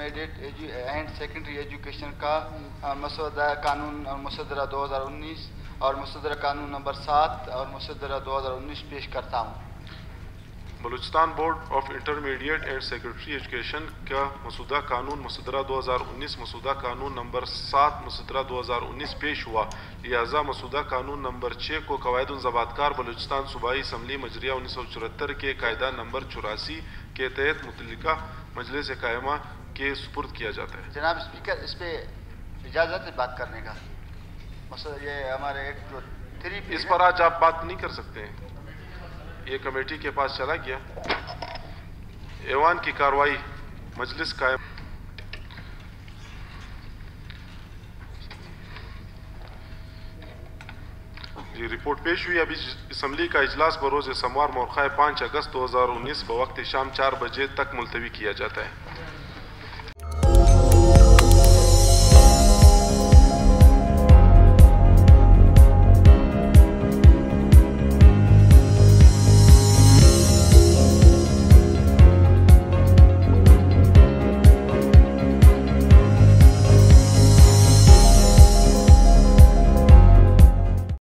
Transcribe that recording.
Intermediate and secondary education کا مسودہ قانون مصدرہ 2019 اور مصدرہ قانون نمبر 7 اور مصدرہ 2019 پیش کرتا ہوں۔ Balochistan board of intermediate and secondary education کا مسودہ قانون مصدرہ 2019 مسودہ قانون نمبر 7 مصدرہ 2019 پیش ہوا، لہذا مسودہ قانون نمبر 6 کو قواعد الضابط کار بلوچستان صوبائی اسمبلی مجریہ 1974 کے قاعدہ نمبر 84 کے تحت متعلقہ مجلس قائمہ کے سپرد کیا جاتا ہے۔ جناب اسپیکر، اس پہ اجازت ہے بات کرنے کا؟ یہ ہمارے ایک 3 اس پر آج آپ بات نہیں کر سکتے ہیں، یہ کمیٹی کے پاس چلا گیا۔ ایوان کی کارروائی مجلس قائم رپورٹ پیش ہوئی۔ ابھی اسمبلی کا اجلاس بروز سموار مورخہ 5 اگست 2019 بوقت شام 4 بجے تک ملتوی کیا جاتا ہے۔